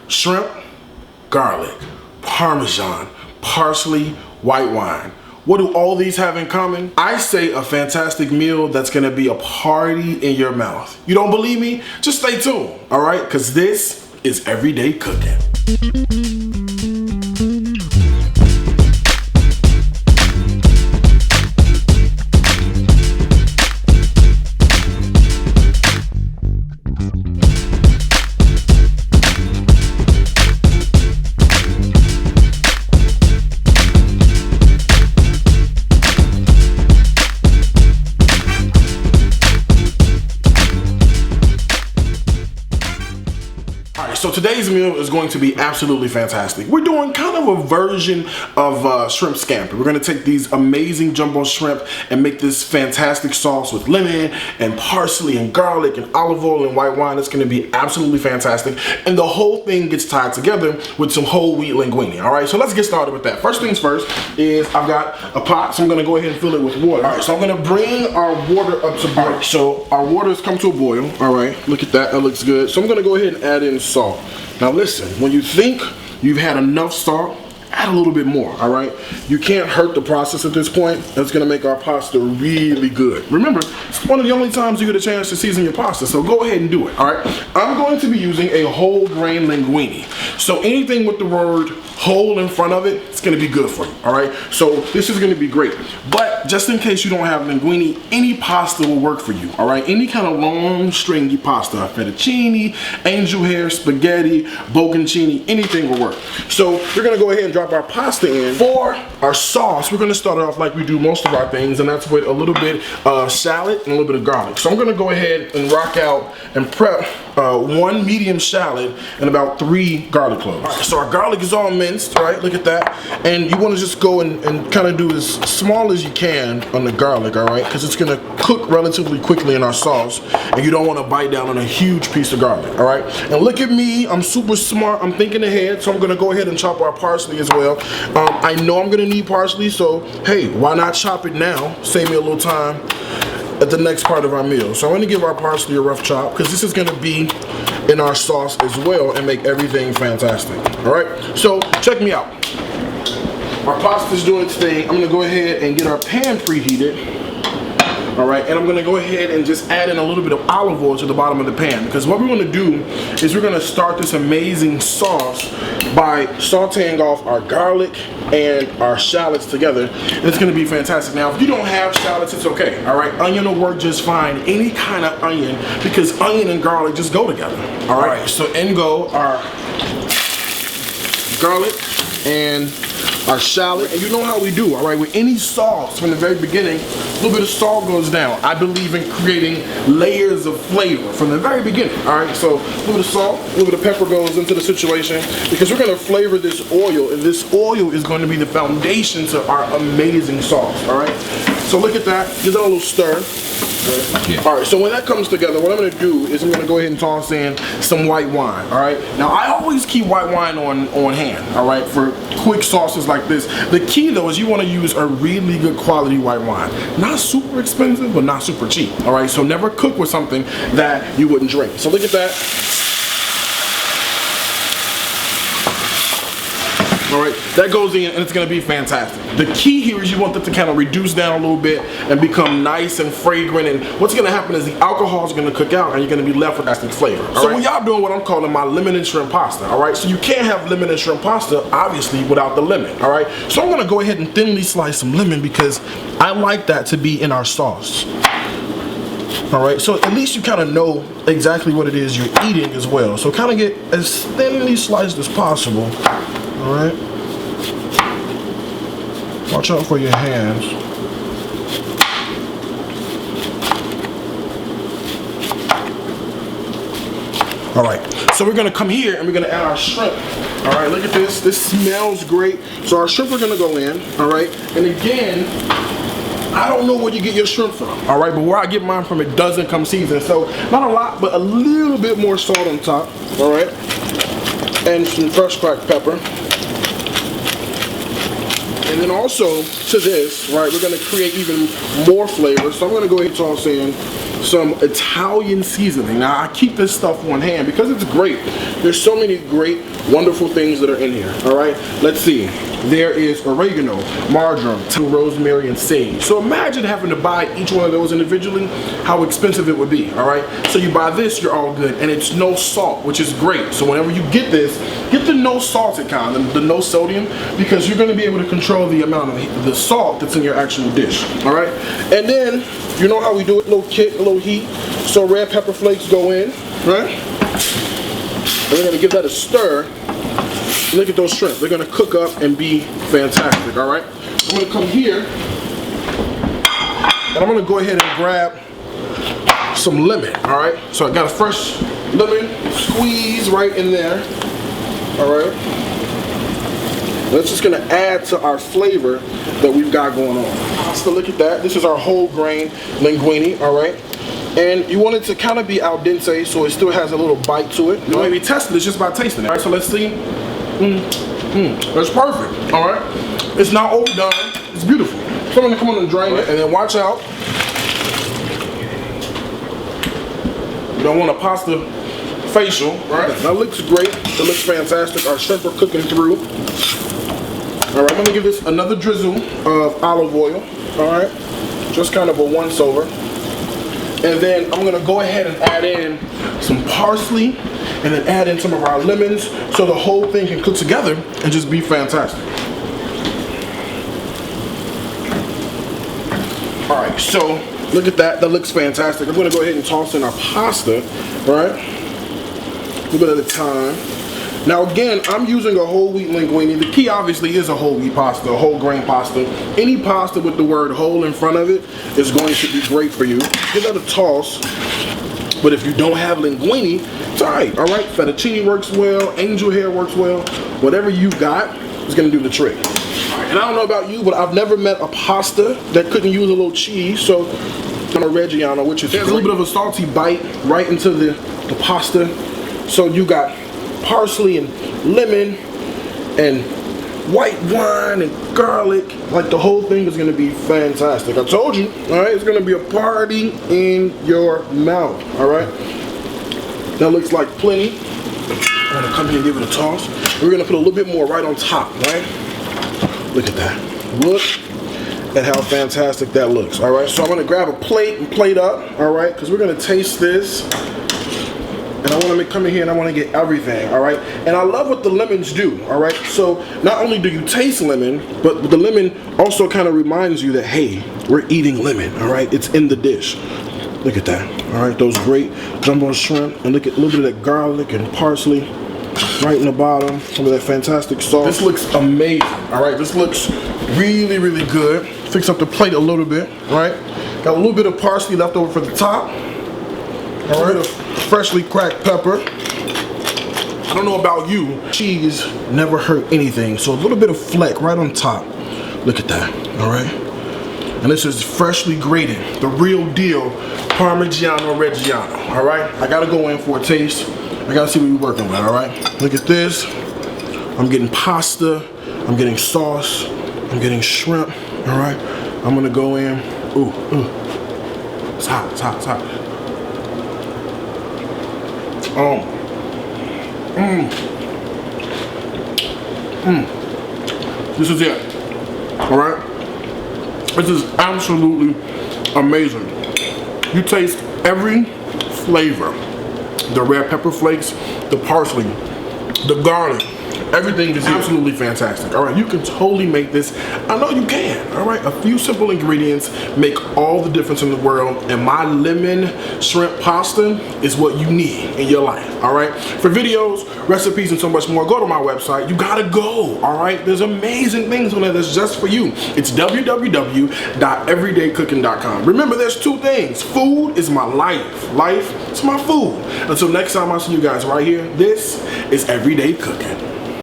Shrimp, garlic, Parmesan, parsley, white wine. What do all these have in common? I say a fantastic meal that's gonna be a party in your mouth. You don't believe me? Just stay tuned, all right? Because this is Everyday Cooking. So today's meal is going to be absolutely fantastic. We're doing kind of a version of shrimp scampi. We're going to take these amazing jumbo shrimp and make this fantastic sauce with lemon and parsley and garlic and olive oil and white wine. It's going to be absolutely fantastic. And the whole thing gets tied together with some whole wheat linguine. All right, so let's get started with that. First things first is I've got a pot, so I'm going to go ahead and fill it with water. All right, so I'm going to bring our water up to boil. All right, so our water has come to a boil. All right, look at that. That looks good. So I'm going to go ahead and add in salt. Now listen, when you think you've had enough salt, add a little bit more, all right? You can't hurt the process at this point. That's gonna make our pasta really good. Remember, it's one of the only times you get a chance to season your pasta, so go ahead and do it, all right? I'm going to be using a whole grain linguine. So anything with the word whole in front of it, it's gonna be good for you, all right? So this is gonna be great. But just in case you don't have linguine, any pasta will work for you, all right? Any kind of long, stringy pasta, fettuccine, angel hair, spaghetti, bocconcini, anything will work. So we're gonna go ahead and drop our pasta in. For our sauce, we're gonna start off like we do most of our things, and that's with a little bit of shallot and a little bit of garlic. So I'm gonna go ahead and rock out and prep 1 medium shallot and about 3 garlic cloves. All right, so our garlic is all minced, right? Look at that. And you wanna just go and kind of do as small as you can on the garlic, all right? Because it's gonna cook relatively quickly in our sauce, and you don't wanna bite down on a huge piece of garlic, all right? And look at me, I'm super smart, I'm thinking ahead, so I'm gonna go ahead and chop our parsley as well. I know I'm gonna need parsley, so hey, why not chop it now? Save me a little time at the next part of our meal. So I'm gonna give our parsley a rough chop because this is gonna be in our sauce as well and make everything fantastic. All right, so check me out. Our pasta's doing its thing. I'm gonna go ahead and get our pan preheated. All right, and I'm gonna go ahead and just add in a little bit of olive oil to the bottom of the pan, because what we're gonna do is we're gonna start this amazing sauce by sauteing off our garlic and our shallots together. And it's gonna be fantastic. Now, if you don't have shallots, it's okay, all right? Onion will work just fine, any kind of onion, because onion and garlic just go together, all right? So in go our garlic and our shallot, and you know how we do, all right? With any sauce from the very beginning, a little bit of salt goes down. I believe in creating layers of flavor from the very beginning, all right? So a little bit of salt, a little bit of pepper goes into the situation because we're gonna flavor this oil, and this oil is going to be the foundation to our amazing sauce, all right? So look at that, give that a little stir. Yeah. All right, so when that comes together, what I'm gonna do is I'm gonna go ahead and toss in some white wine, all right? Now, I always keep white wine on hand, all right, for quick sauces like this. The key, though, is you wanna use a really good quality white wine. Not super expensive, but not super cheap, all right? So never cook with something that you wouldn't drink. So look at that. All right, that goes in and it's gonna be fantastic. The key here is you want it to kind of reduce down a little bit and become nice and fragrant, and what's gonna happen is the alcohol is gonna cook out and you're gonna be left with that flavor. So when y'all doing what I'm calling my lemon and shrimp pasta, all right? So you can't have lemon and shrimp pasta, obviously, without the lemon, all right? So I'm gonna go ahead and thinly slice some lemon because I like that to be in our sauce. All right, so at least you kind of know exactly what it is you're eating as well. So kind of get as thinly sliced as possible, all right? Watch out for your hands. All right, so we're gonna come here and we're gonna add our shrimp. All right, look at this. This smells great. So our shrimp are gonna go in, all right? And again, I don't know where you get your shrimp from, all right? But where I get mine from, it doesn't come seasoned. So not a lot, but a little bit more salt on top, all right? And some fresh cracked pepper. And then also to this, right, we're gonna create even more flavor. So I'm gonna go ahead and toss in some Italian seasoning. Now I keep this stuff on hand because it's great. There's so many great wonderful things that are in here. All right, let's see. There is oregano, marjoram, rosemary, and sage. So imagine having to buy each one of those individually, how expensive it would be. All right, so you buy this, you're all good, and it's no salt, which is great. So whenever you get this, get the no salted kind, the no sodium, because you're going to be able to control the amount of the salt that's in your actual dish. All right, and then you know how we do it, a little kick, a little heat. So red pepper flakes go in, right? And we're going to give that a stir. Look at those shrimp. They're going to cook up and be fantastic, all right? I'm going to come here, and I'm going to go ahead and grab some lemon, all right? So I got a fresh lemon squeeze right in there, all right? That's just going to add to our flavor that we've got going on. So look at that. This is our whole grain linguine, all right? And you want it to kind of be al dente, so it still has a little bite to it. You don't even test it, it's just by tasting it. All right, so let's see. That's perfect, all right? It's not overdone, it's beautiful. So I'm gonna come on and drain it, and then watch out. You don't want a pasta facial, right? That looks great, it looks fantastic. Our shrimp are cooking through. All right, I'm gonna give this another drizzle of olive oil, all right? Just kind of a once over. And then I'm gonna go ahead and add in some parsley and then add in some of our lemons so the whole thing can cook together and just be fantastic. All right, so look at that, that looks fantastic. I'm gonna go ahead and toss in our pasta, all right? A little bit at a time. Now again, I'm using a whole wheat linguine. The key obviously is a whole wheat pasta, a whole grain pasta. Any pasta with the word whole in front of it is going to be great for you. Give that a toss. But if you don't have linguine, it's all right. Fettuccine works well, angel hair works well. Whatever you got is gonna do the trick. And I don't know about you, but I've never met a pasta that couldn't use a little cheese. So I'm a Reggiano, which is a little bit of a salty bite right into the pasta. So you got parsley and lemon and white wine and garlic. Like, the whole thing is gonna be fantastic. I told you, all right, it's gonna be a party in your mouth, all right? That looks like plenty. I'm gonna come here and give it a toss. We're gonna put a little bit more right on top, right? Look at that. Look at how fantastic that looks, all right? So I'm gonna grab a plate and plate up, all right? Because we're gonna taste this. And I want to come in here and I want to get everything, all right? And I love what the lemons do, all right? So not only do you taste lemon, but the lemon also kind of reminds you that, hey, we're eating lemon, all right? It's in the dish. Look at that, all right? Those great jumbo shrimp. And look at a little bit of that garlic and parsley right in the bottom. Some of that fantastic sauce. This looks amazing, all right? This looks really, really good. Fix up the plate a little bit, all right? Got a little bit of parsley left over for the top. All right, freshly cracked pepper. I don't know about you, cheese never hurt anything. So a little bit of fleck right on top. Look at that, all right? And this is freshly grated, the real deal Parmigiano Reggiano, all right? I gotta go in for a taste. I gotta see what we're working with, all right? Look at this. I'm getting pasta, I'm getting sauce, I'm getting shrimp, all right? I'm gonna go in, ooh. It's hot, it's hot, it's hot. This is it, all right? This is absolutely amazing. You taste every flavor. The red pepper flakes, the parsley, the garlic, everything is absolutely fantastic, all right? You can totally make this. I know you can, all right? A few simple ingredients make all the difference in the world, and my lemon shrimp pasta is what you need in your life, all right? For videos, recipes, and so much more, go to my website. You gotta go, all right? There's amazing things on there that's just for you. It's www.everydaycooking.com. Remember, there's two things. Food is my life. Life is my food. Until next time, I'll see you guys right here. This is Everyday Cooking.